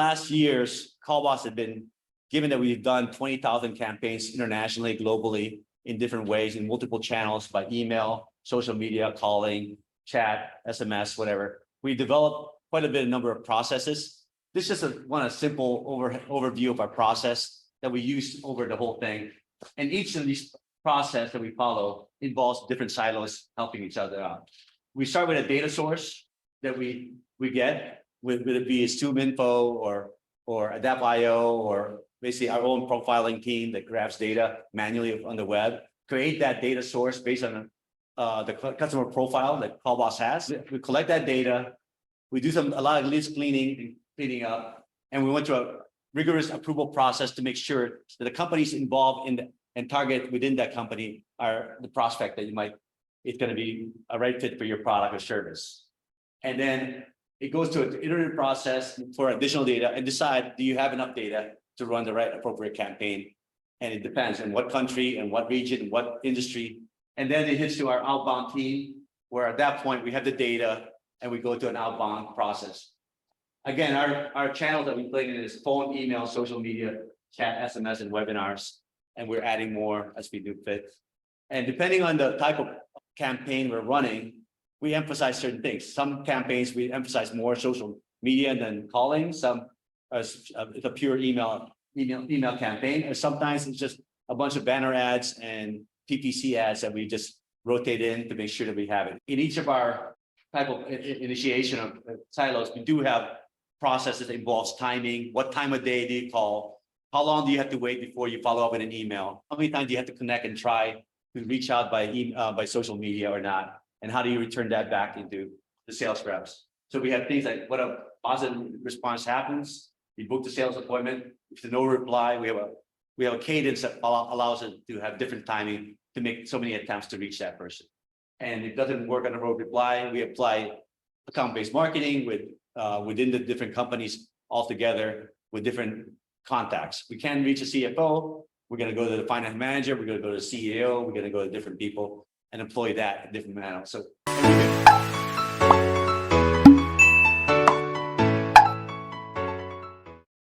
last years, Callbox had been, given that we've done 20,000 campaigns internationally, globally, in different ways, in multiple channels, by email, social media, calling, chat, SMS, whatever. We developed quite a bit of number of processes. This is just a simple overview of our process that we use over the whole thing. And each of these process that we follow involves different silos helping each other out. We start with a data source that we get, with it be a Info or Adapt.io, or basically our own profiling team that grabs data manually on the web, create that data source based on the customer profile that Callbox has. We collect that data, we do a lot of list cleaning up, and we went through a rigorous approval process to make sure that the companies involved and target within that company are the prospect that it's going to be a right fit for your product or service. And then it goes to an iterative process for additional data and decide, do you have enough data to run the right appropriate campaign? And it depends on what country and what region, and what industry. And then it hits to our outbound team, where at that point we have the data and we go to an outbound process. Again, our channels that we play in is phone, email, social media, chat, SMS, and webinars. And we're adding more as we do fit. And depending on the type of campaign we're running, we emphasize certain things. Some campaigns we emphasize more social media than calling. Some it's a pure email campaign, or sometimes it's just a bunch of banner ads and PPC ads that we just rotate in to make sure that we have it. In each of our type of initiation of silos, we do have processes that involves timing. What time of day do you call? How long do you have to wait before you follow up with an email? How many times do you have to connect and try to reach out by social media or not? And how do you return that back into the sales reps? So we have things like, what a positive response happens, you book the sales appointment. If there's no reply, we have a cadence that allows us to have different timing to make so many attempts to reach that person. And it doesn't work on a no reply. We apply account-based marketing within the different companies altogether with different contacts. We can't reach a CFO. We're going to go to the finance manager. We're going to go to the CEO. We're going to go to different people and employ that in different manner. So